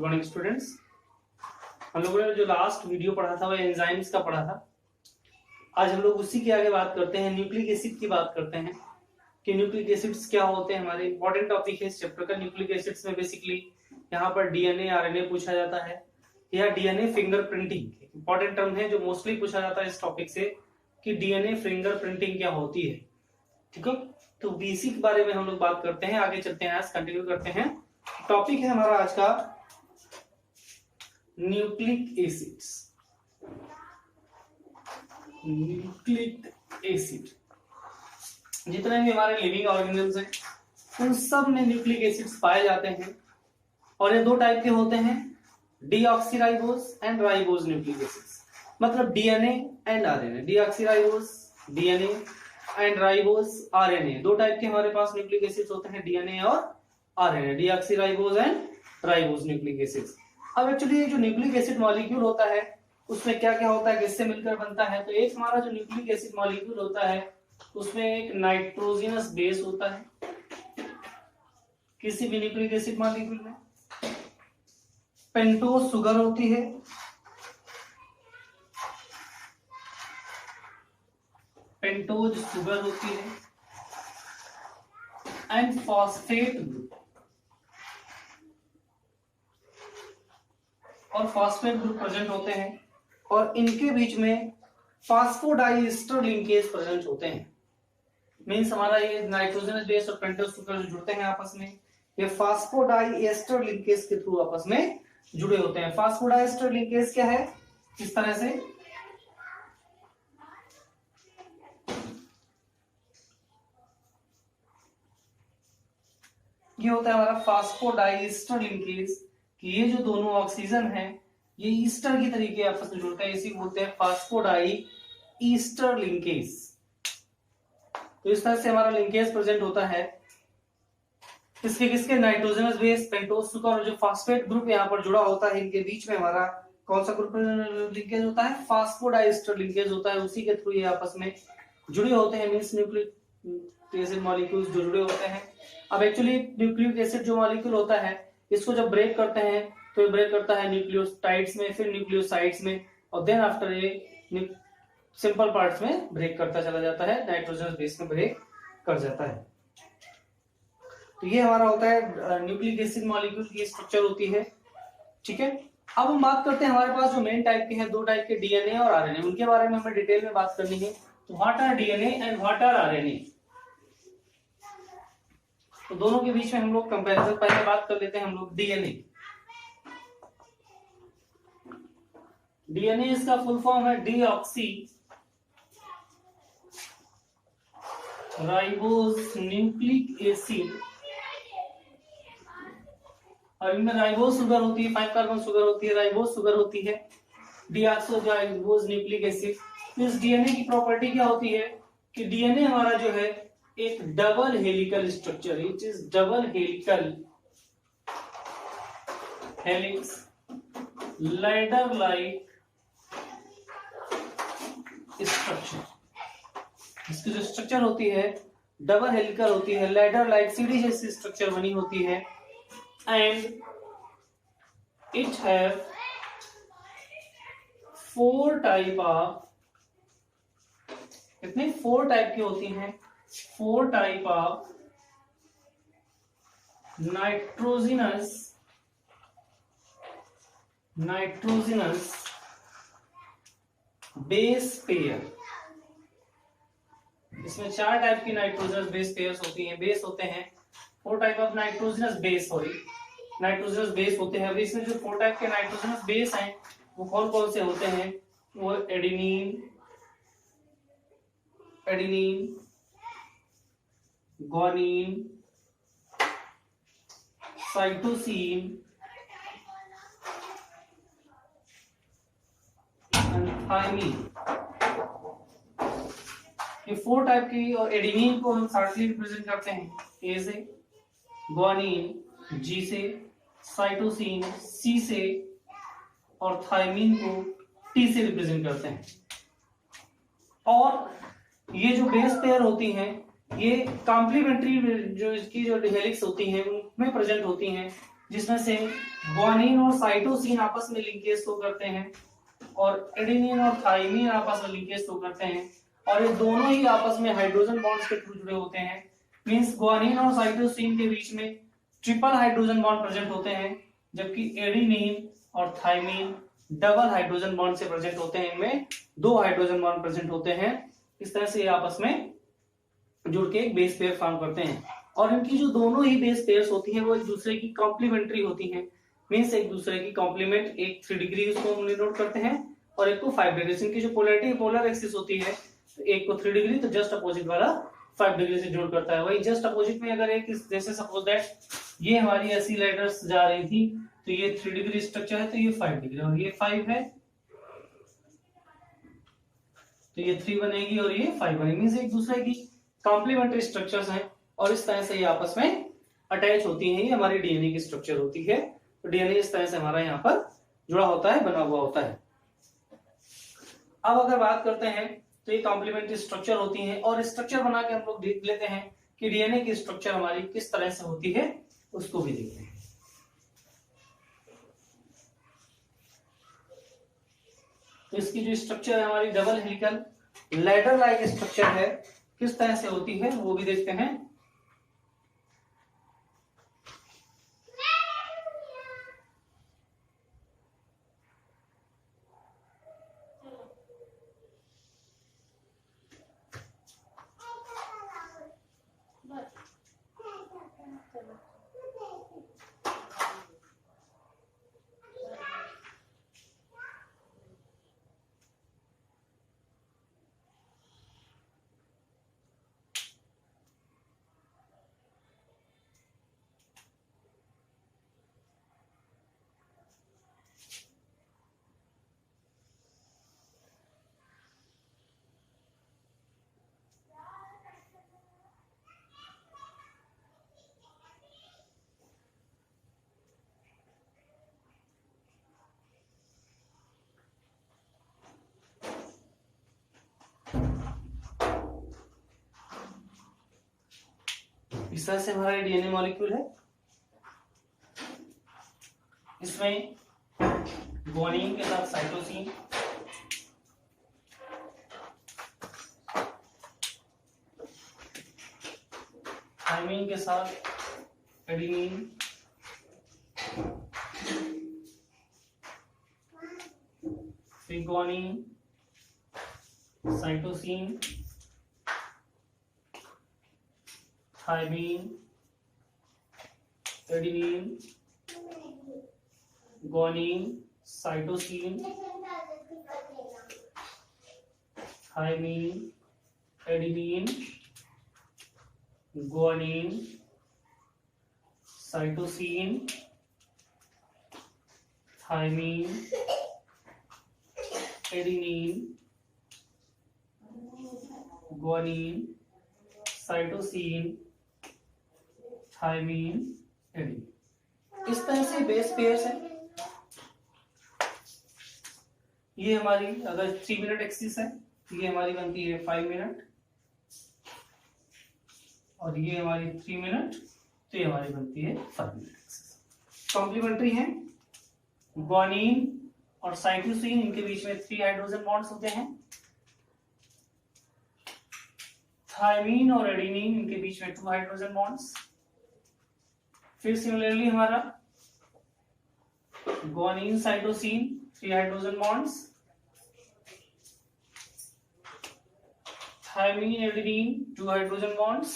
Morning students. हम लोगों ने जो लास्ट वीडियो पढ़ा था वो एंजाइम्स का पढ़ा था। आज हम लोग उसी के आगे बात करते हैं, न्यूक्लिक एसिड की बात करते हैं कि न्यूक्लिक एसिड्स क्या होते हैं। हमारे इंपॉर्टेंट टॉपिक है इस चैप्टर का। न्यूक्लिक एसिड्स में बेसिकली यहाँ पर डीएनए आरएनए पूछा जाता है या डीएनए फिंगरप्रिंटिंग इंपॉर्टेंट टर्म है जो मोस्टली पूछा जाता है इस टॉपिक से कि डीएनए फिंगरप्रिंटिंग क्या होती है। ठीक है, तो बेसिक के बारे में हम लोग बात करते हैं। आगे चलते हैं, आज कंटिन्यू करते हैं। टॉपिक है हमारा आज का न्यूक्लिक एसिड्स। न्यूक्लिक एसिड जितने भी हमारे लिविंग ऑर्गेनिजम्स हैं उन सब में न्यूक्लिक एसिड्स पाए जाते हैं और ये दो टाइप के होते हैं, deoxyribose and ribose nucleic acids. मतलब DNA and RNA, deoxyribose DNA and ribose RNA, दो टाइप के हमारे पास न्यूक्लिक एसिड्स होते हैं, डीएनए और RNA, deoxyribose and ribose nucleic acids. अब एक्चुअली ये जो न्यूक्लिक एसिड मॉलिक्यूल होता है उसमें क्या क्या होता है, किससे मिलकर बनता है। तो एक हमारा जो न्यूक्लिक एसिड मॉलिक्यूल होता है उसमें एक नाइट्रोजनस बेस होता है किसी भी न्यूक्लिक एसिड मॉलिक्यूल में, पेंटोज शुगर होती है, पेंटोज शुगर होती है एंड फॉस्फेट ग्रुप, और फॉस्फेट ग्रुप प्रेजेंट होते हैं और इनके बीच में फास्फोडाइएस्टर लिंकेज प्रेजेंट होते हैं। मींस हमारा ये नाइट्रोजनस बेस और पेंटोज शुगर जो जुड़ते हैं आपस में, ये फास्फोडाइएस्टर लिंकेज के थ्रू आपस में जुड़े होते हैं। फास्फोडाइएस्टर लिंकेज क्या है, इस तरह से ये होता है हमारा फास्फोडाइएस्टर लिंकेज कि ये जो दोनों ऑक्सीजन है ये ईस्टर की तरीके आपस में जुड़ते हैं, इसी को बोलते हैं फास्फोडाइएस्टर लिंकेज। तो इस तरह से हमारा लिंकेज प्रेजेंट होता है किसके किसके, नाइट्रोजनस बेस, पेंटोज शुगर और जो फॉस्फेट ग्रुप यहाँ पर जुड़ा होता है इनके बीच में हमारा कौन सा ग्रुप लिंकेज होता है, फास्फोडाइएस्टर लिंकेज होता है। उसी के थ्रू ये आपस में जुड़े होते हैं, मींस न्यूक्लिक एसिड मॉलिक्यूल्स जो जुड़े होते हैं। अब एक्चुअली न्यूक्लिक एसिड जो मॉलिक्यूल होता है इसको जब ब्रेक करते हैं तो ये ब्रेक करता है न्यूक्लियोटाइड्स में, फिर न्यूक्लियोसाइड्स में, और देन आफ्टर ये सिंपल पार्ट्स में ब्रेक करता चला जाता है, नाइट्रोजनस बेस में ब्रेक कर जाता है। तो ये हमारा होता है न्यूक्लिक एसिड मॉलिक्यूल की स्ट्रक्चर होती है। ठीक है, अब हम बात करते हैं हमारे पास जो मेन टाइप के हैं, दो टाइप के, डीएनए और आरएनए, उनके बारे में हमें डिटेल में बात करनी है। तो what are DNA and what are RNA, तो दोनों के बीच में हम लोग कंपैरिजन पहले बात कर लेते हैं। हम लोग डीएनए, डीएनए इसका फुल फॉर्म है डीऑक्सी राइबोज न्यूक्लिक एसिड, और इनमें राइबोज शुगर होती है, 5 कार्बन शुगर होती है, राइबोज शुगर होती है, डीऑक्सो राइबोज न्यूक्लिक एसिड। इस डीएनए की प्रॉपर्टी क्या होती है कि डीएनए हमारा जो है एक double helical structure, it is double helical helix ladder like structure. इसकी जो स्ट्रक्चर होती है डबल हेलिकल होती है, लैडर लाइक सीढ़ी जैसी स्ट्रक्चर बनी होती है, and it have 4 type of, कितने 4 टाइप की होती हैं, 4 type of nitrogenous base pair. इसमें 4 टाइप की नाइट्रोजनस बेस पेयर्स होती हैं, बेस होते हैं 4 type of nitrogenous base, nitrogenous base होते हैं। अब इसमें जो 4 टाइप के नाइट्रोजनस बेस हैं वो कौन कौन से होते हैं, वो एडेनिन, ग्वानिन, साइटोसिन, थायमिन, ये 4 टाइप की। और एडेनिन को हम शॉर्टली रिप्रेजेंट करते हैं ए से, ग्वानिन जी से, साइटोसिन सी से, और थायमिन को टी से रिप्रेजेंट करते हैं। और ये जो बेस पेयर होती हैं ये कॉम्प्लीमेंट्री जो इसकी जो हेलिक्स होती हैं उनमें प्रेजेंट होती हैं, जिसमें से ग्वानिन और साइटोसिन आपस में लिंकेज शो करते हैं और एडेनिन और थाइमिन आपस में लिंकेज शो करते हैं और ये दोनों ही आपस में हाइड्रोजन बॉन्ड्स के थ्रू जुड़े होते हैं। मींस ग्वानिन और साइटोसिन के बीच में ट्रिपल हाइड्रोजन बॉन्ड प्रेजेंट होते हैं, जबकि एडेनिन और थाइमिन डबल हाइड्रोजन बॉन्ड से प्रेजेंट होते हैं। इनमें 2 हाइड्रोजन बॉन्ड प्रेजेंट होते हैं। इस तरह से ये आपस में जुड़ के एक बेस पेयर फॉर्म करते हैं और इनकी जो दोनों ही बेस पेयर्स होती हैं वो एक दूसरे की कॉम्प्लीमेंट्री होती हैं। मींस एक दूसरे की कॉम्प्लीमेंट, एक 3 डिग्री इसको हम डिनोट करते हैं और एक को 5 डिग्री। इनकी जो पोलैरिटी पोलर एक्सिस होती है, तो एक को 3 डिग्री तो जस्ट अपोजिट वाला 5 डिग्री से जोड़ करता है। वही जस्ट अपोजिट में अगर एक जैसे सपोज दैट ये हमारी ऐसी लेटर्स जा रही थी तो ये 3 डिग्री स्ट्रक्चर है तो ये 5 डिग्री और ये 5 है तो ये 3 बनेगी और ये 5 बनेगी। मींस एक दूसरे की कॉम्प्लीमेंट्री स्ट्रक्चर्स हैं और इस तरह से ये आपस में अटैच होती हैं। ये हमारी डीएनए की स्ट्रक्चर होती है। तो डीएनए इस तरह से हमारा यहाँ पर जुड़ा होता है, बना हुआ होता है। अब अगर बात करते हैं तो ये कॉम्प्लीमेंट्री स्ट्रक्चर होती हैं और स्ट्रक्चर बना के हम लोग देख लेते हैं कि डीएनए की स्ट्रक्चर हमारी किस तरह से होती है, उसको भी देखते हैं। तो इसकी जो स्ट्रक्चर है हमारी double helical ladder like structure है, किस तरह से होती है वो भी देखते हैं। इस तरह से हमारा डीएनए मॉलिक्यूल है। इसमें ग्वानिन के साथ साइटोसिन, थाइमिन के साथ एडेनिन, फिर guanine, cytosine, thymine, adenine, guanine, cytosine, thymine, adenine, guanine, cytosine, thymine, adenine, guanine, cytosine, thymine, adenine. इस तरह से बेस पेयर्स है। ये हमारी अगर 3 मिनट एक्सिस है तो ये हमारी बनती है 5 मिनट और ये हमारी 3 मिनट तो ये हमारी बनती है 5 मिनट एक्सिस। कॉम्प्लीमेंट्री है। ग्वानिन और साइटोसिन, इनके बीच में 3 हाइड्रोजन बॉन्ड्स होते हैं। थाइमिन और एडेनिन, इनके बीच में 2 हाइड्रोजन बॉन्ड्स। फिर सिमिलरली हमारा guanine cytosine 3 hydrogen bonds, thymine adenine 2 hydrogen bonds.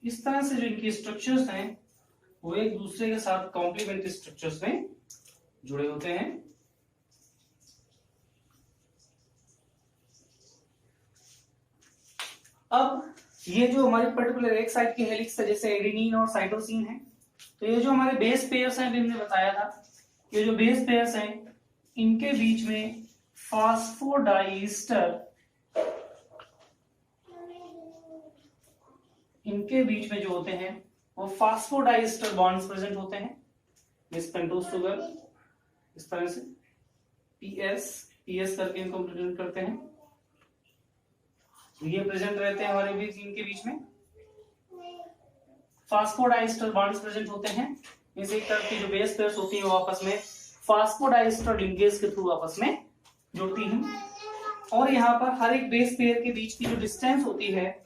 इस तरह से जो इनकी स्ट्रक्चर्स हैं वो एक दूसरे के साथ कॉम्प्लीमेंट्री स्ट्रक्चर्स में जुड़े होते हैं। अब ये जो हमारी पर्टिकुलर एक साइड की हेलिक्स है जैसे एडेनिन और साइटोसिन है, तो ये जो हमारे बेस पेयर्स हैं, अभी हमने बताया था, ये जो बेस पेयर्स हैं इनके बीच में फास्फोडाइस्टर, इनके बीच में जो होते हैं वो फास्फोडाइस्टर बॉन्ड्स प्रेजेंट होते हैं। मिस पेंटोज शुगर इस तरह से पीएस करके इनको रिप्रेजेंट करते हैं। ये प्रेजेंट रहते हैं हमारे बीच, इनके बीच में फास्फोडाइस्टर बॉन्ड्स प्रेजेंट होते हैं। इस एक तरफ की जो बेस पेयर्स होती हैं वो आपस में फास्फोडाइस्टर लिंकेज के थ्रू आपस में जुड़ती हैं। और यहाँ पर हर एक बेस पेयर के बीच की जो डिस्टेंस होती है,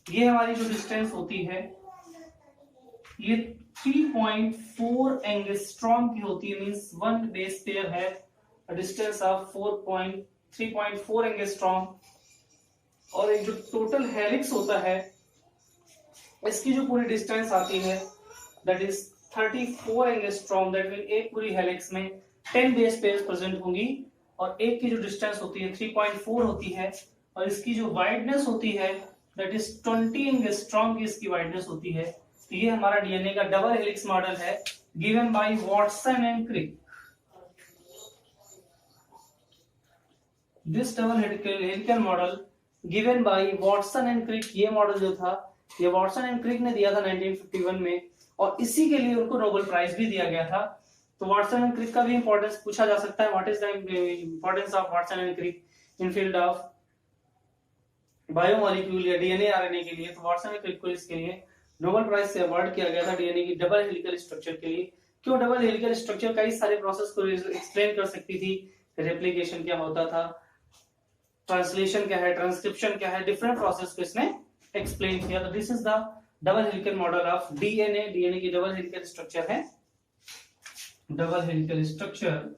ये हमारी जो डिस्टेंस होती है ये 3.4 एंगस्ट्रॉम की होती है। मींस वन बेस पेयर है डिस्टेंस ऑफ 3.4 एंगस्ट्रॉम। और एक जो टोटल हेलिक्स होता है इसकी जो पूरी डिस्टेंस आती है that is 34 angstrom. That mean एक पूरी हेलिक्स में 10 बेस पेयर्स प्रेजेंट होंगी और एक की जो डिस्टेंस होती है 3.4 होती है और इसकी जो वाइडनेस होती है दैट इज 20 एंगस्ट्रॉम की इसकी वाइडनेस होती है। तो ये हमारा डीएनए का डबल हेलिक्स मॉडल है given by Watson and Crick. This double helical model given by Watson and Crick, ये मॉडल जो था ये वॉटसन एंड क्रिक ने दिया था 1951 में और इसी के लिए उनको नोबेल प्राइज भी दिया गया था। तो वॉटसन एंड क्रिक का भी इंपॉर्टेंस पूछा जा सकता है। What is the importance of Watson and Crick in field of biomolecule या डीएनए आरएनए के लिए? तो वॉटसन एंड क्रिक को इसके लिए नोबेल प्राइज से अवार्ड किया गया था डीएनए की डबल हेलिकल स्ट्रक्चर के लिए। क्यों? डबल हेलिकल स्ट्रक्चर कई सारे प्रोसेस को एक्सप्लेन कर सकती थी। रेप्लिकेशन क्या होता था, ट्रांसलेशन क्या है, ट्रांसक्रिप्शन क्या है, डिफरेंट प्रोसेस को इसने एक्सप्लेन किया। तो this is the double helical model of DNA. DNA की डबल हेलिकल स्ट्रक्चर है, double helical structure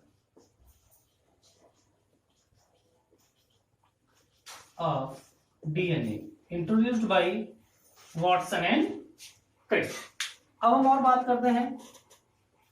of DNA introduced by Watson and Crick. अब हम और बात करते हैं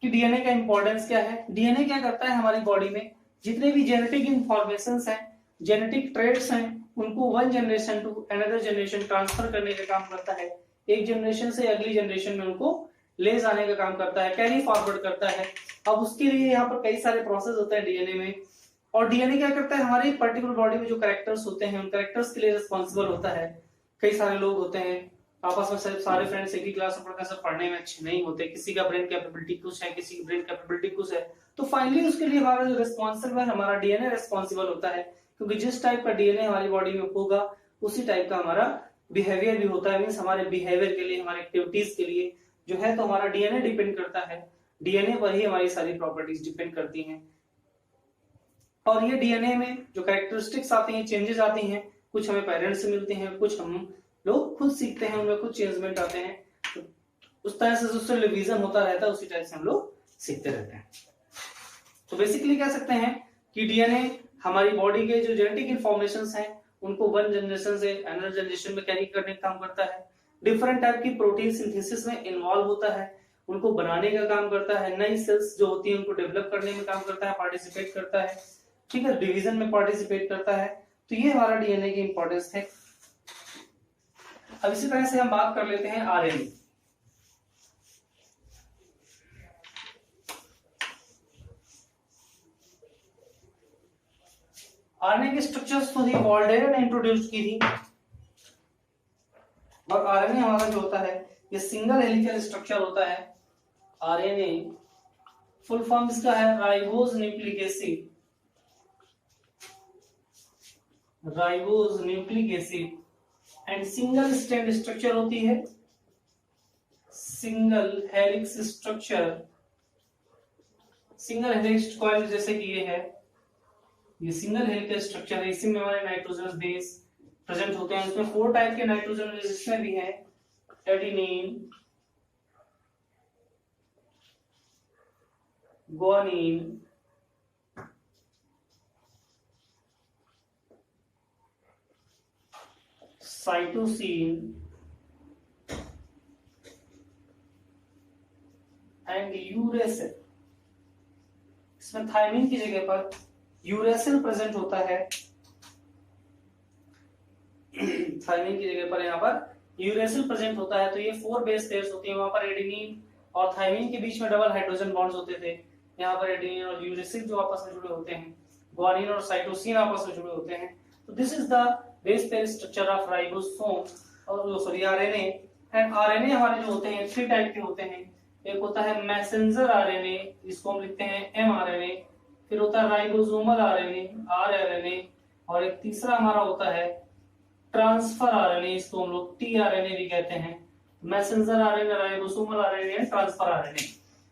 कि डीएनए का इंपॉर्टेंस क्या है। डीएनए क्या करता है हमारी बॉडी में, जितने भी जेनेटिक इंफॉर्मेशंस हैं, जेनेटिक ट्रेड्स हैं, उनको one generation to another generation transfer करने का काम करता है। एक जनरेशन से अगली जनरेशन में उनको ले जाने का काम करता है, कैरी फॉरवर्ड करता है। अब उसके लिए यहाँ पर कई सारे प्रोसेस होते हैं डीएनए में। और डीएनए क्या करता है, हमारी पर्टिकुलर बॉडी में जो कैरेक्टर्स होते हैं उन कैरेक्टर्स के लिए रिस्पॉन्सिबल होता है। कई सारे लोग होते हैं आपस में सारे फ्रेंड्स एक ही क्लास में पढ़ते हैं, सब पढ़ने में अच्छे नहीं होते, किसी का ब्रेन कैपेबिलिटी कुछ है, किसी की ब्रेन कैपेबिलिटी कुछ है। तो फाइनली उसके लिए हमारा जो रिस्पॉन्सिबल है हमारा डीएनए रिस्पॉन्सिबल होता है, क्योंकि जिस टाइप का डीएनए हमारी बॉडी में होगा उसी टाइप का हमारा बिहेवियर भी होता है। मींस हमारे बिहेवियर के लिए, हमारे एक्टिविटीज के लिए जो है तो हमारा डीएनए डिपेंड करता है। डीएनए पर ही हमारी सारी प्रॉपर्टीज डिपेंड करती हैं। और ये डीएनए में जो कैरेक्टरिस्टिक्स आती हैं, चेंजेस आती हैं, कुछ हमें पेरेंट्स से मिलते हैं, कुछ हम लोग खुद सीखते हैं, उनमें कुछ चेंजमेंट आते हैं। तो उस तरह से उससे रिवीजन होता रहता है, उसी टाइप से हम लोग सीखते रहते हैं। तो बेसिकली कह सकते हैं कि डीएनए हमारी बॉडी के जो जेनेटिक इंफॉर्मेशंस हैं उनको वन जनरेशन से अनदर जनरेशन में कैरी करने का काम करता है। डिफरेंट टाइप की प्रोटीन सिंथेसिस में इन्वॉल्व होता है, उनको बनाने का काम करता है। नई सेल्स जो होती है उनको डेवलप करने में काम करता है, पार्टिसिपेट करता है, ठीक है, डिवीजन में पार्टिसिपेट करता है। तो ये हमारा डीएनए की इंपॉर्टेंस है। अब इसी तरह से हम बात कर लेते हैं आरएनए। आरएनए के स्ट्रक्चर्स तो वॉल्डेयर ने इंट्रोड्यूस की थी। और आरएनए हमारा जो होता है ये सिंगल हेलिकल स्ट्रक्चर होता है। आरएनए फुल फॉर्म इसका है ribose nucleic acid, ribose nucleic acid and single strand structure होती है, single helix structure. Single helix coil जैसे कि ये है, ये सिंगल हेलिकल स्ट्रक्चर है। इसी में हमारे नाइट्रोजनस बेस प्रेजेंट होते हैं। इसमें 4 टाइप के नाइट्रोजन बेस इसमें भी है, adenine, guanine, cytosine and uracil. इसमें थायमिन की जगह पर यूरेसिल प्रेजेंट होता है। थायमिन की जगह पर यहाँ पर यूरेसिल प्रेजेंट होता है। तो ये 4 बेस पेयर्स होती है। वहां पर एडेनिन और थायमिन के बीच में डबल हाइड्रोजन बॉन्ड्स होते थे। यहाँ पर एडेनिन और यूरेसिल जो आपस में जुड़े होते हैं, गुआनिन और साइटोसिन आपस में जुड़े होते हैं। तो this is the base pair structure of ribosome और सॉरी आरएनए। एंड आरएनए हमारे जो होते हैं 3 टाइप के होते हैं। एक होता है मैसेंजर आरएनए, जिसको हम लिखते हैं एमआरएनए। फिर होता है राइबोसोमल आरएनए, आरआरएनए। और एक तीसरा हमारा होता है ट्रांसफर आरएनए, इसको हम लोग टीआरएनए भी कहते हैं। Messenger RNA, ribosomal RNA, transfer RNA.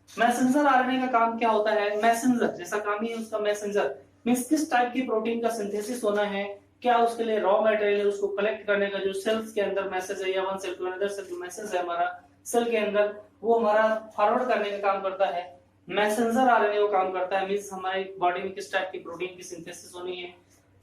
Messenger RNA का काम क्या होता है? मैसेंजर जैसा काम ही है उसका। मैसेंजर मींस किस टाइप की प्रोटीन का सिंथेसिस होना है, क्या उसके लिए रॉ मटेरियल है, उसको कलेक्ट करने का जो सेल्स के अंदर मैसेज है या one cell to another cell जो मैसेज है हमारा सेल के अंदर, वो हमारा फॉरवर्ड करने का काम करता है। मैसेंजर आरएनए वो काम करता है मींस हमारी बॉडी में किस टाइप की प्रोटीन की सिंथेसिस होनी है,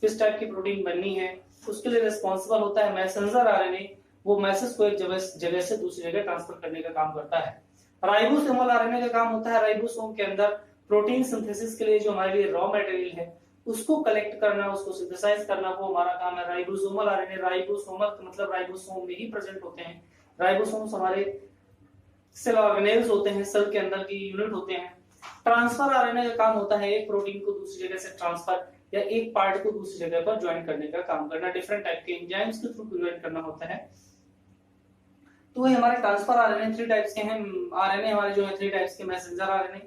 किस टाइप की प्रोटीन बननी है, उसके लिए रिस्पांसिबल होता है मैसेंजर आरएनए। वो मैसेज को एक जगह से दूसरी जगह ट्रांसफर करने का काम करता है। राइबोसोमल आरएनए का काम होता है राइबोसोम के अंदर प्रोटीन सिंथेसिस के लिए जो हमारे लिए रॉ मटेरियल है उसको कलेक्ट करना, उसको सिंथेसाइज करना, वो हमारा काम है। राइबोसोमल आरएनए, राइबोसोमल का मतलब राइबोसोम में ही प्रेजेंट होते हैं। राइबोसोम्स हमारे सेल ऑर्गेनेल्स होते हैं, सेल के अंदर की यूनिट होते हैं। ट्रांसफर आरएनए का काम होता है एक प्रोटीन को दूसरी जगह से ट्रांसफर या एक पार्ट को दूसरी जगह पर ज्वाइन करने का काम करना, डिफरेंट टाइप के एंजाइम्स के थ्रू ज्वाइन करना होता है। तो ये हमारे ट्रांसफर आरएनए थ्री टाइप्स के हैं। आरएनए हमारे जो है थ्री टाइप्स के, messenger RNA,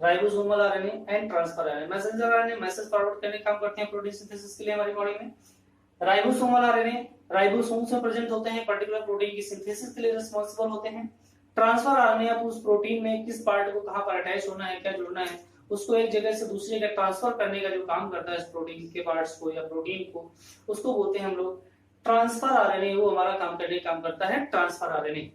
ribosomal RNA and transfer RNA. Messenger RNA message forward करने का काम करते हैं प्रोटीन सिंथेसिस के लिए हमारी बॉडी में। राइबोसोमल आरएनए राइबोसोम्स में प्रेजेंट होते हैं, पर्टिकुलर प्रोटीन की सिंथेसिस के लिए रिस्पांसिबल होते हैं। ट्रांसफर आरएनए आप उस प्रोटीन में किस पार्ट को कहां पर अटैच होना है, क्या जोड़ना है, उसको एक जगह से दूसरी जगह ट्रांसफर करने का जो काम करता है इस प्रोटीन के पार्ट्स को या प्रोटीन को, उसको बोलते हैं हम लोग ट्रांसफर आरएनए। वो हमारा काम करने का काम करता है ट्रांसफर आरएनए।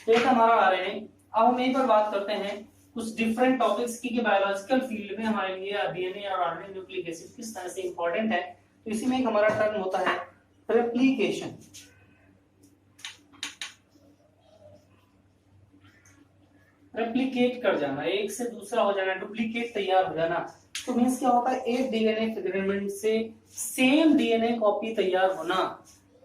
तो एक हमारा आरएनए। अब हम यहीं पर बात करते हैं कुछ डिफरेंट टॉपिक्स की बायोलॉजिकल फील्ड में हमारे लिए डीएनए और आरएनए न्यूक्लिक एसिड किस तरह से इंपॉर्टेंट है। तो इसी में एक हमारा टर्म होता है रेप्लिकेशन। रेप्लिकेट कर जाना, एक से दूसरा हो जाना, डुप्लीकेट तैयार हो जाना। तो मींस क्या होता है, एक डीएनए फ्रेगमेंट से सेम डीएनए कॉपी तैयार होना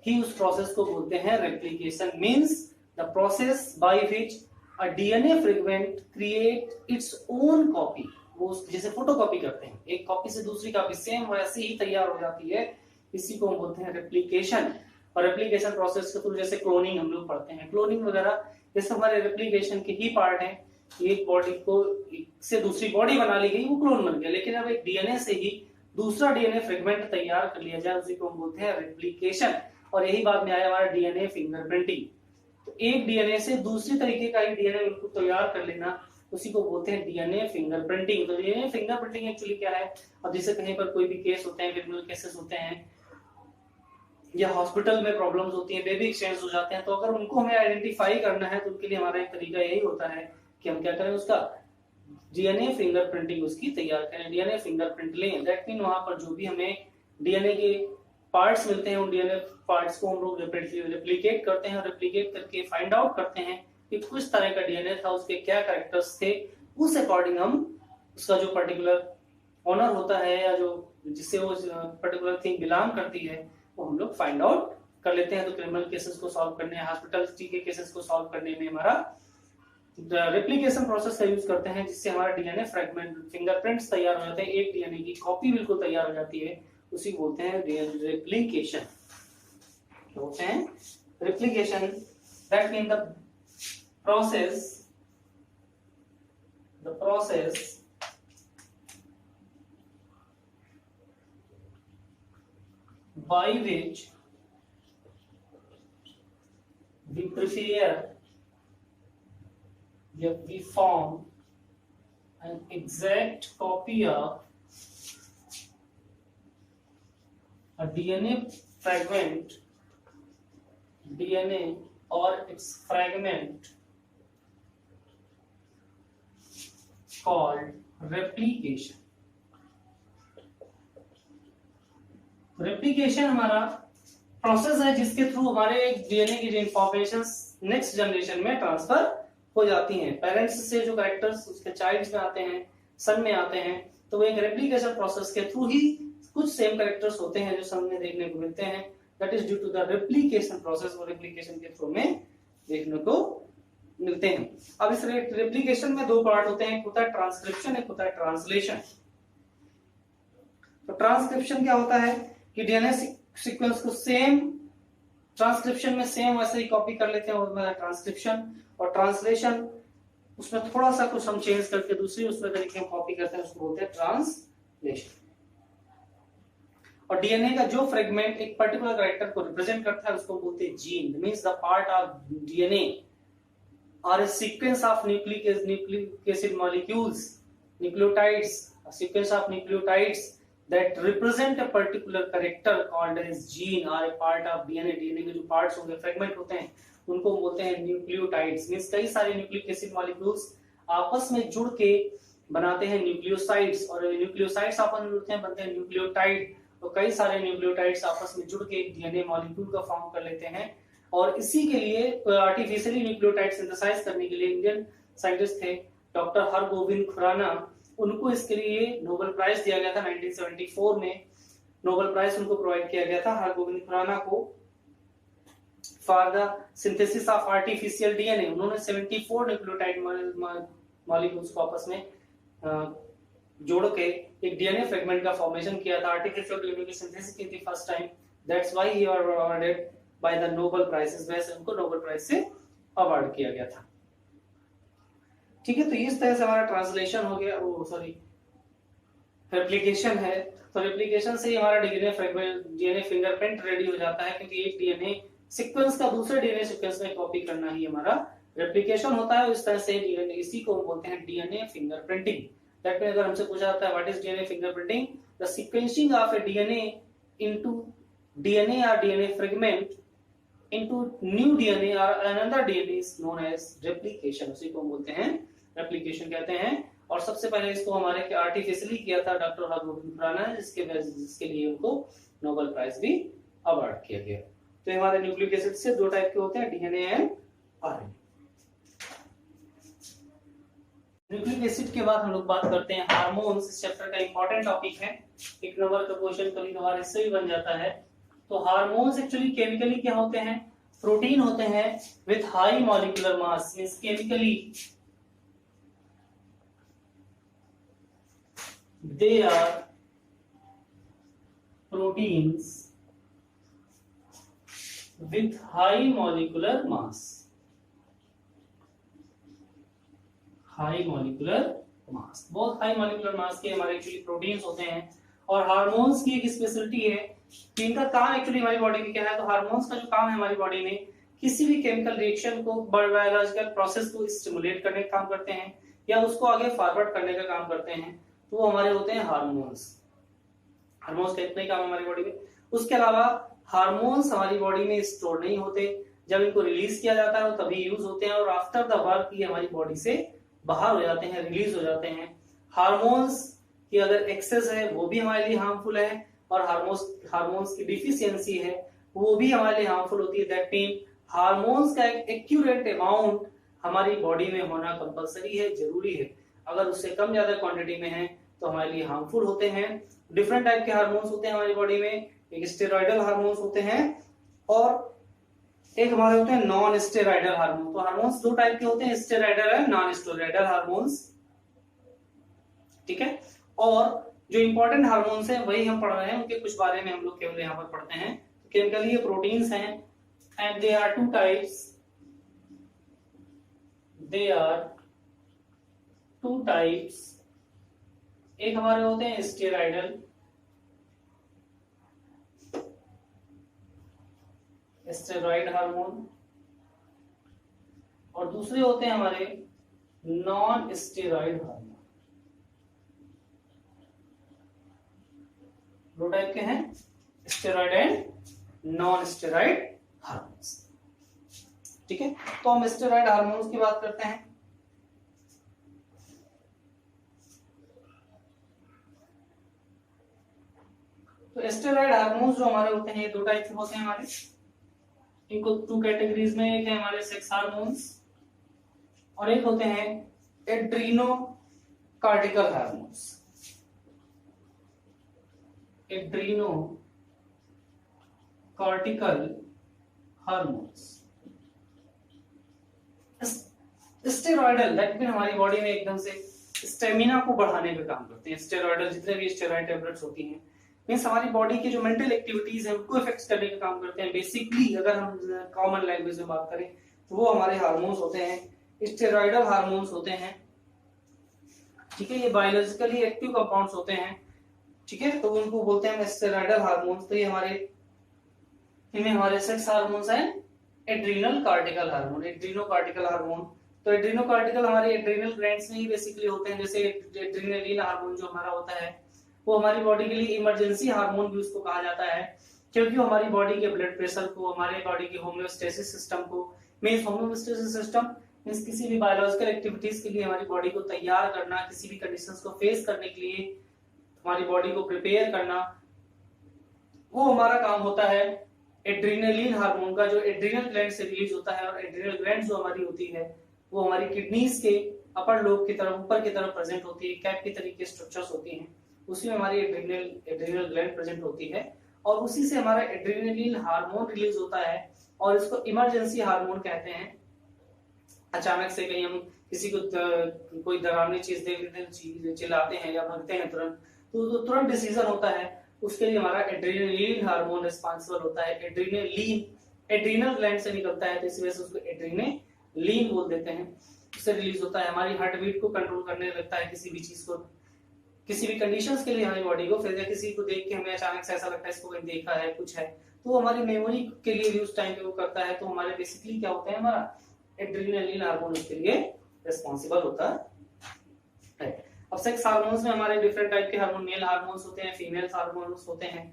ही उस प्रोसेस को बोलते हैं replication. Means the process by which a DNA fragment create its own copy. वो जैसे फोटोकॉपी करते हैं, एक कॉपी से दूसरी कॉपी सेम वैसे ही तैयार हो जाती है, इसी को हम बोलते हैं रेप्लिकेशन। और रेप्लिकेशन प्रोसेस के थ्रू जैसे क्लोनिंग हम लोग पढ़ते हैं, क्लोनिंग वगैरह ये सब हमारे रेप्लिकेशन के ही पार्ट हैं। एक बॉडी को से दूसरी बॉडी बना ली गई, वो क्लोन बन गया, लेकिन अब एक डीएनए से ही दूसरा डीएनए फ्रेगमेंट तैयार कर लिया जाए, उसी को हम बोलते हैं रेप्लिकेशन। और यही बाद में आया हमारा डीएनए फिंगरप्रिंटिंग। तो एक डीएनए से दूसरी तरीके का ही डीएनए बिल्कुल तैयार कर लेना, उसी को बोलते हैं डीएनए फिंगरप्रिंटिंग। तो डीएनए फिंगरप्रिंटिंग एक्चुअली क्या है, अब जैसे कहीं पर कोई भी केस होते हैं, क्रिमिनल केसेस होते हैं या हॉस्पिटल में प्रॉब्लम्स होती हैं, बेबी एक्सचेंज हो जाते हैं, तो अगर उनको हमें आइडेंटिफाई करना है तो उनके लिए हमारा एक तरीका यही होता है कि हम क्या करें, उसका डीएनए फिंगरप्रिंटिंग उसकी तैयार करें, डीएनए फिंगरप्रिंट लें। दैट मीन वहां पर जो भी हमें डीएनए के पार्ट्स मिलते हैं, उन डीएनए पार्ट्स को हम लोग रेप्लिकेट करते हैं, रेप्लिकेट करके फाइंड आउट करते हैं कि किस तरह का डीएनए था, उसके क्या कैरेक्टर्स थे, उस अकॉर्डिंग हम उसका जो पर्टिकुलर ऑनर होता है या जो जिससे वो पर्टिकुलर थिंग बिलोंग करती है, वो हम लोग फाइंड आउट कर लेते हैं। तो क्रिमिनल केसेस को सॉल्व करने, हॉस्पिटल के केसेस को सॉल्व करने में हमारा रेप्लिकेशन प्रोसेस का यूज करते हैं, जिससे हमारा डीएनए फ्रैगमेंट फिंगरप्रिंट्स तैयार हो जाते हैं, एक डीएनए की कॉपी बिल्कुल तैयार हो जाती है, उसी को बोलते हैं रेप्लिकेशन। क्या बोलते हैं? Replication. That mean the process by which we prepare, we form an exact copy of a DNA fragment, DNA or its fragment called replication. Replication हमारा प्रोसेस है जिसके थ्रू हमारे डीएनए की जो इंफॉर्मेशन नेक्स्ट जनरेशन में transfer हो जाती हैं। पेरेंट्स से जो कैरेक्टर्स उसके चाइल्ड में आते हैं, सन में आते हैं, तो वो एक रेप्लिकेशन प्रोसेस के थ्रू ही कुछ सेम कैरेक्टर्स होते हैं जो सन में देखने को मिलते हैं। That is due to the replication process, वो रेप्लिकेशन के थ्रू में देखने को मिलते हैं। अब इस रेप्लिकेशन में दो पार्ट होते हैं, एक होता है ट्रांसक्रिप्शन, एक होता है ट्रांसलेशन। तो ट्रांसक्रिप्शन क्या होता है कि डीएनए सीक्वेंस को सेम ट्रांसक्रिप्शन में सेम वैसे ही कॉपी कर लेते हैं, और ट्रांसक्रिप्शन। और ट्रांसलेशन उसमें थोड़ा सा कुछ हम चेंज करके दूसरी उसमें तरीके हम कॉपी करते हैं, उसको बोलते हैं ट्रांसलेशन। और डीएनए का जो फ्रेगमेंट एक पर्टिकुलर कैरेक्टर को रिप्रेजेंट करता है उसको बोलते हैं gene. Means the part of DNA or a sequence of nucleic acid molecules, nucleotides, a sequence of nucleotides that represent a particular character called as gene or a part of DNA। DNA के जो parts होंगे, fragment होते हैं, उनको बोलते हैं nucleotides. Means कई सारे न्यूक्लिक एसिड मॉलिक्यूल्स आपस में जुड़ के बनाते हैं न्यूक्लियोसाइड्स, और न्यूक्लियोसाइड्स आपस में जुड़ते हैं बनते हैं न्यूक्लियोटाइड। तो कई सारे न्यूक्लियोटाइड्स आपस में जुड़ के डीएनए मॉलिक्यूल का फॉर्म कर लेते हैं। और इसी के लिए आर्टिफिशियली न्यूक्लियोटाइड सिंथेसाइज करने के लिए इंडियन साइंटिस्ट थे डॉक्टर हरगोविंद खुराना। उनको इसके लिए नोबेल प्राइज दिया गया था 1974 में। नोबेल प्राइज उनको प्रोवाइड किया गया था हरगोविंद खुराना को for the synthesis of artificial DNA. उन्होंने 74 न्यूक्लियोटाइड मॉलिक्यूल्स को आपस में जोड़ के एक डीएनए फ्रेगमेंट का फॉर्मेशन किया था, आर्टिफिशियल डीएनए की सिंथेसिस की थी first time. That's why he was awarded by the Nobel prize. इस वजह से उनको नोबेल प्राइज से अवार्ड किया गया था। ठीक है, तो इस तरह से हमारा ट्रांसलेशन हो गया, वो सॉरी रेप्लिकेशन है। तो रेप्लिकेशन से हमारा DNA fragment, DNA fingerprint ready हो जाता है, क्योंकि एक डीएनए सीक्वेंस का दूसरे डीएनए सीक्वेंस में कॉपी करना ही हमारा रेप्लिकेशन होता है। इस तरह से डीएनए, इसी को हम बोलते हैं डीएनए फिंगरप्रिंटिंग। दैट मींस अगर हमसे पूछा जाता है what is DNA fingerprinting, the sequencing of a DNA into DNA और DNA fragment into new DNA और another DNA is known as replication. उसी को हम बोलते हैं रेप्लिकेशन कहते हैं। और सबसे पहले इसको हमारे आर्टिफिशियली किया था डॉक्टर हरगोविंद खुराना, जिसके लिए उनको नोबेल प्राइज भी अवार्ड किया गया। तो हमारे न्यूक्लिक एसिड से दो टाइप के होते हैं, DNA and RNA. Nucleic acid के बाद हम लोग बात करते हैं हार्मोन्स। इस चैप्टर का इंपॉर्टेंट टॉपिक है, एक नंबर का क्वेश्चन कभी कभार इससे भी बन जाता है। तो हार्मोन्स एक्चुअली केमिकली क्या होते हैं, प्रोटीन होते हैं with high molecular mass. Means chemically they are proteins with high molecular mass। High molecular mass, बहुत हाई मॉलिक्यूलर मास के हमारे एक्चुअली प्रोटीन्स होते हैं। और हार्मोन्स की एक स्पेशलिटी है कि इनका काम एक्चुअली हमारी बॉडी में क्या है। तो हार्मोन्स का जो काम है हमारी बॉडी में किसी भी केमिकल रिएक्शन को, बायोलॉजिकल प्रोसेस को स्टिमुलेट करने का काम करते हैं या उसको आगे फॉरवर्ड करने का काम करते हैं, तो वो हमारे होते हैं हार्मोन्स। हार्मोन्स का इतना ही काम हमारी बॉडी में। उसके अलावा हार्मोन्स हमारी बॉडी में स्टोर नहीं होते, जब इनको रिलीज किया जाता है तभी यूज होते हैं, और आफ्टर द वर्क ये हमारी बॉडी से बाहर हो जाते हैं, रिलीज हो जाते हैं। हार्मोन्स की अगर एक्सेस है वो भी हमारे लिए हार्मफुल है, और हार्मोन्स की डिफिशियंसी है वो भी हमारे लिए हार्मफुल होती है। दैट मीन हार्मोन्स का एक एक्यूरेट अमाउंट हमारी बॉडी में होना कंपलसरी है, जरूरी है। अगर उससे कम ज्यादा क्वांटिटी में है तो हमारे लिए हार्मफुल होते हैं। डिफरेंट टाइप के हार्मोन्स होते हैं हमारी बॉडी में, एक स्टेरॉइडल हार्मोन्स होते हैं और एक हमारे होते हैं नॉन स्टेरॉइडल हार्मोन। तो हार्मोन्स दो टाइप के होते हैं, steroidal and non steroidal hormones. ठीक है, और जो इंपॉर्टेंट हार्मोन्स हैं वही हम पढ़ रहे हैं, उनके कुछ बारे में हम लोग केवल यहाँ पर पढ़ते हैं। केमिकली ये प्रोटीन्स हैं and they are two types, they are two types. एक हमारे होते हैं स्टेरॉइडल, स्टेरॉइड हार्मोन, और दूसरे होते हैं हमारे नॉन स्टेरॉइड हार्मोन। दो टाइप के हैं, steroid and non steroid hormones. ठीक है, तो हम स्टेरॉइड हार्मोन्स की बात करते हैं। तो स्टेरॉइड हार्मोन्स जो हमारे होते हैं ये दो टाइप के होते हैं हमारे। इनको टू कैटेगरीज में, एक है हमारे सेक्स हार्मोन्स और एक होते हैं adrenocortical hormones. Adrenocortical hormones. Steroidal that mean हमारी बॉडी में एकदम से स्टेमिना को बढ़ाने का काम करते हैं। स्टेरॉइडल जितने भी स्टेरॉइड टैबलेट्स होती हैं मीन्स हमारी बॉडी की जो मेंटल एक्टिविटीज है उनको इफेक्ट करने का काम करते हैं। बेसिकली अगर हम कॉमन लैंग्वेज में बात करें तो वो हमारे हार्मोन्स होते हैं, स्टेरॉइडल हार्मोन्स होते हैं। ठीक है, ये बायोलॉजिकली एक्टिव कंपाउंड्स होते हैं ठीक है, तो उनको बोलते हैं स्टेरॉयडल हार्मोन्स। तो ये हमारे इनमें हमारे सेक्स हार्मोन्स हैं एड्रीनल कार्टिकल हार्मोन, एड्रीनो कार्टिकल हार्मोन। तो एड्रीनो कार्टिकल हमारे एड्रीनल ग्लैंड्स में ही बेसिकली होते हैं। जैसे एड्रीनलिन हार्मोन जो हमारा होता है वो हमारी बॉडी के लिए इमरजेंसी हार्मोन भी उसको कहा जाता है, क्योंकि वो हमारी बॉडी के ब्लड प्रेशर को, हमारे बॉडी के होम्योस्टेसिस सिस्टम को, मींस होम्योस्टेसिस सिस्टम मींस किसी भी बायोलॉजिकल एक्टिविटीज के लिए हमारी बॉडी को तैयार करना, किसी भी कंडीशंस को फेस करने के लिए हमारी बॉडी को प्रिपेयर करना, वो हमारा काम होता है। एड्रीनलिन हार्मोन का जो एड्रीनल ग्लैंड से रिलीज होता है, और एड्रीनल ग्लैंड जो हमारी होती है वो हमारी किडनीज के अपर लोब की तरफ, ऊपर की तरफ प्रेजेंट होती है, कैप की तरीके स्ट्रक्चर्स होती हैं, उसी में हमारी एड्रीनल ग्लैंड प्रेजेंट होती है, और उसी से हमारा एड्रीनलिन हार्मोन रिलीज होता है, और इसको इमरजेंसी हार्मोन कहते हैं। अचानक से कहीं हम किसी को कोई डरावनी चीज देख लेते हैं, चिल्लाते हैं या भगते हैं तुरंत, तो तुरंत डिसीजन होता है, उसके लिए हमारा एड्रीनलिन हार्मोन रिस्पांसिबल होता है। एड्रीनलिन एड्रीनल ग्लैंड से निकलता है, तो इसी वजह से उसको एड्रीनलिन बोल देते हैं। उससे रिलीज होता है, हमारी हार्ट बीट को कंट्रोल करने लगता है, किसी भी चीज को, किसी भी कंडीशंस के लिए हमारी बॉडी को, फिर किसी को देख के हमें अचानक से ऐसा लगता है इसको कहीं देखा है, कुछ है, तो वो हमारी मेमोरी के लिए भी उस टाइम पे वो करता है। तो हमारे बेसिकली क्या होता है, हमारा एड्रीनलिन हार्मोन उसके लिए रिस्पांसिबल होता है। अब सेक्स हार्मोन्स में हमारे डिफरेंट टाइप के हार्मोन, मेल हार्मोन्स होते हैं, फीमेल हार्मोन्स होते हैं,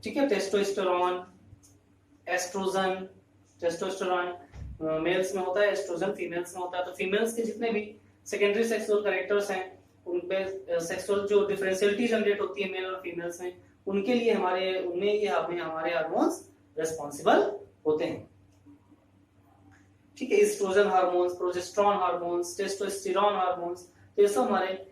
ठीक है। टेस्टोस्टेरोन, एस्ट्रोजन, टेस्टोस्टेरोन मेल्स में होता है, एस्ट्रोजन फीमेल्स में होता है। तो फीमेल्स के जितने भी सेकेंडरी सेक्सुअल कैरेक्टर्स हैं, उनपे सेक्सुअल जो डिफरेंशियलिटी जनरेट होती है मेल और फीमेल्स में, उनके लिए हमारे हार्मोन्स रिस्पांसिबल होते हैं, ठीक है। Estrogen hormones, progesterone hormones, testosterone hormones, तो ये सब हमारे,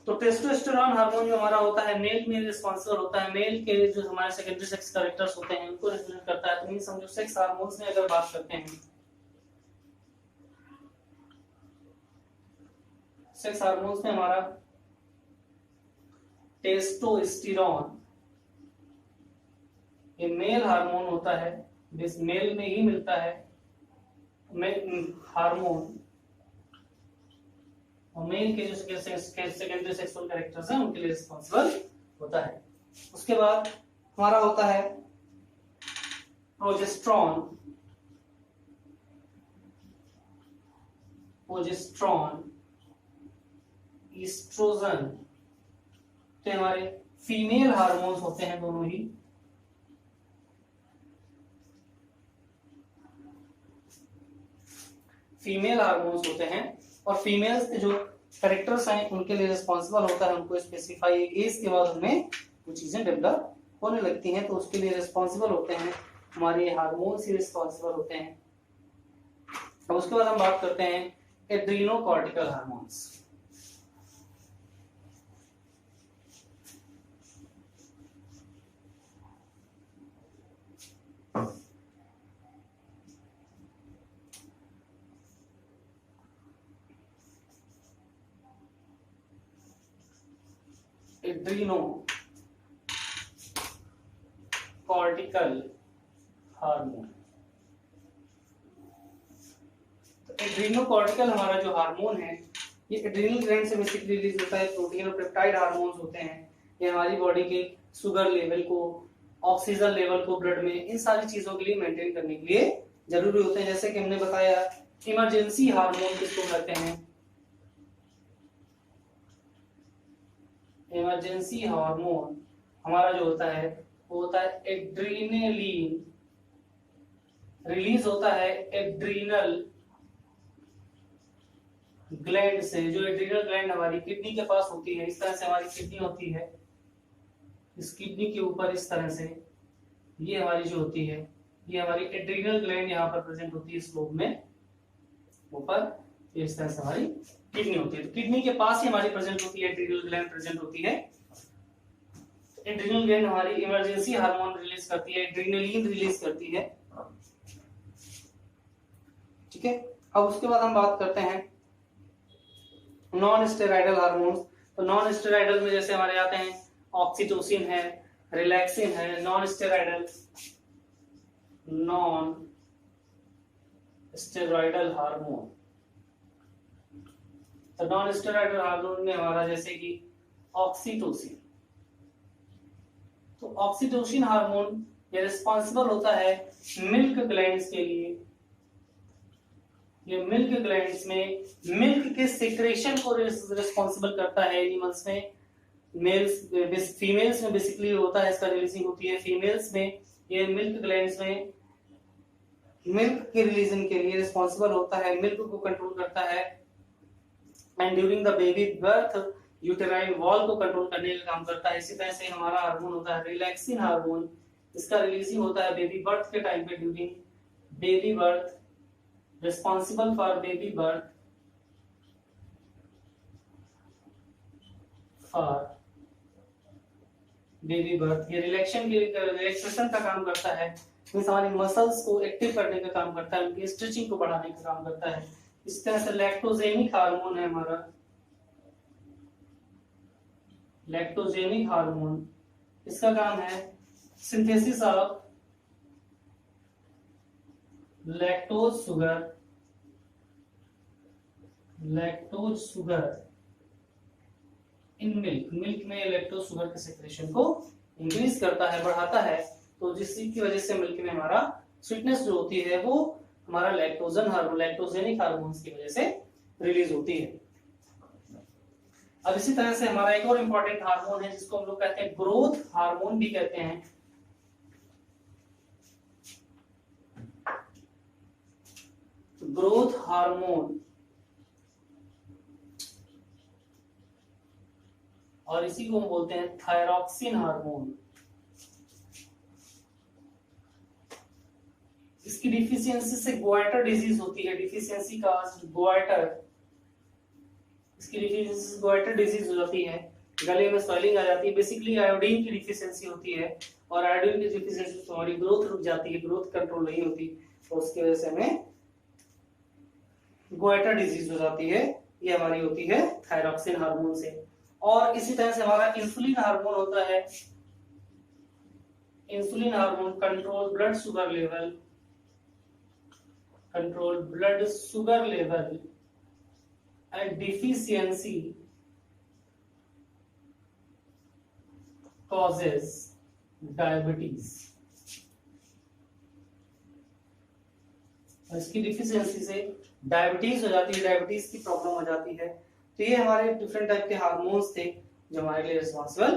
तो टेस्टोस्टेरोन हार्मोन जो हमारा होता है मेल में रिस्पांसिबल होता है, मेल के जो हमारे सेकेंडरी सेक्स कैरेक्टर्स होते हैं उनको रिप्रेजेंट करता है। तो ये समझो सेक्स हार्मोन्स में अगर बात करते हैं, सेक्स हार्मोन्स में हमारा टेस्टोस्टेरोन ये मेल हार्मोन होता है, जिस मेल में ही मिलता है हार्मोन, और मेल के जो सेकेंडरी सेक्सुअल कैरेक्टर्स हैं उनके लिए रिस्पांसिबल होता है। उसके बाद हमारा होता है प्रोजेस्टेरॉन, ईस्ट्रोजन, तो हमारे फीमेल हार्मोन्स होते हैं, दोनों ही फीमेल हार्मोन्स होते हैं, और फीमेल्स के जो कैरेक्टर्स हैं उनके लिए रिस्पांसिबल होता है, उनको स्पेसिफाई एज के बाद उनमें वो चीजें डेवलप होने लगती हैं, तो उसके लिए रिस्पांसिबल होते हैं हमारे हार्मोन्स ही रिस्पांसिबल होते हैं। अब उसके बाद हम बात करते हैं एड्रीनोकॉर्टिकल हार्मोन्स। एड्रीनोकॉर्टिकल हार्मोन, तो एड्रीनोकॉर्टिकल हमारा जो हार्मोन है ये एड्रीनल ग्लैंड से बेसिकली रिलीज होता है। प्रोटीन और पेप्टाइड हार्मोन्स होते हैं, ये हमारी बॉडी के शुगर लेवल को, ऑक्सीजन लेवल को ब्लड में, इन सारी चीजों के लिए मेंटेन करने के लिए जरूरी होते हैं। जैसे कि हमने बताया इमरजेंसी हार्मोन किसको कहते हैं, इमरजेंसी हार्मोन हमारा जो होता है वो होता है एड्रीनलिन, रिलीज होता है एड्रीनल ग्लैंड से। जो एड्रीनल ग्लैंड हमारी किडनी के पास होती है, इस तरह से हमारी किडनी होती है, इस किडनी के ऊपर इस तरह से ये हमारी जो होती है, ये हमारी एड्रीनल ग्लैंड यहाँ पर प्रेजेंट होती है इस लोब में ऊपर, इस तरह से हमारी किडनी होती है। तो किडनी के पास ही हमारी प्रेजेंट होती है एड्रीनल ग्लैंड प्रेजेंट होती है। एड्रीनल ग्लैंड हमारी इमरजेंसी हार्मोन रिलीज करती है, एड्रीनलिन रिलीज करती है, ठीक है। अब उसके बाद हम बात करते हैं नॉन स्टेरॉयडल हार्मोन्स। तो नॉन स्टेरॉयडल में जैसे हमारे आते हैं ऑक्सीटोसिन है, रिलैक्सिन है, नॉन स्टेरॉयडल हार्मोन। तो नॉन स्टेरॉयडल हार्मोन में हमारा जैसे कि ऑक्सीटोसिन। तो ऑक्सीटोसिन हार्मोन ये रिस्पॉन्सिबल होता है मिल्क ग्लैंड्स के लिए। ये मिल्क ग्लैंड्स में मिल्क के सिक्रेशन को रिस्पॉन्सिबल करता है एनिमल्स में। मेल्स फीमेल्स में बेसिकली होता है, इसका रिलीजिंग होती है फीमेल्स में। ये मिल्क ग्लैंड्स में मिल्क के रिलीजन के लिए रिस्पॉन्सिबल होता है, मिल्क को कंट्रोल करता है। And during the baby birth uterine wall को कंट्रोल करने का काम करता है। इसी तरह से हमारा हार्मोन होता है रिलैक्सिन हार्मोन, इसका रिलीजिंग होता है बेबी बर्थ के टाइम पे, during baby birth, responsible for baby birth, for baby birth. ये रिलैक्सेशन का काम करता है, मींस हमारी मसल्स को एक्टिव करने का काम करता है, उनकी स्ट्रेचिंग को बढ़ाने का काम करता है। इस तरह से लैक्टोजेनिक हार्मोन है हमारा, लैक्टोजेनिक हार्मोन, इसका काम है synthesis of lactose sugar, lactose sugar in milk. Milk में लैक्टोज शुगर के सेक्रेशन को इंक्रीज करता है, बढ़ाता है। तो जिसकी वजह से मिल्क में हमारा स्वीटनेस जो होती है वो हमारा लैक्टोजन हार्मोन, लैक्टोजेनिक हार्मोन्स की वजह से रिलीज होती है। अब इसी तरह से हमारा एक और इंपॉर्टेंट हार्मोन है जिसको हम लोग कहते हैं ग्रोथ हार्मोन भी कहते हैं। ग्रोथ हार्मोन, और इसी को हम बोलते हैं थायरॉक्सिन हार्मोन। इसकी डिफिशियंसी से गोइटर डिजीज होती है, डिफिशियंसी का गोइटर, इसकी डिफिशियंसी से गोइटर डिजीज हो जाती है, गले में स्वेलिंग आ जाती है। बेसिकली आयोडीन की डिफिशियंसी होती है, और आयोडीन की डिफिशियंसी से हमारी ग्रोथ रुक जाती है, ग्रोथ कंट्रोल नहीं होती, तो उसकी वजह से हमें गोइटर डिजीज हो जाती है। ये हमारी होती है थायरॉक्सिन हार्मोन से। और इसी तरह से हमारा इंसुलिन हार्मोन होता है, insulin hormone control blood sugar level, control blood sugar level and deficiency causes diabetes. इसकी डिफिशियंसी से डायबिटीज हो जाती है, डायबिटीज की प्रॉब्लम हो जाती है। तो ये हमारे डिफरेंट टाइप के हार्मोन्स थे जो हमारे लिए रिस्पॉन्सिबल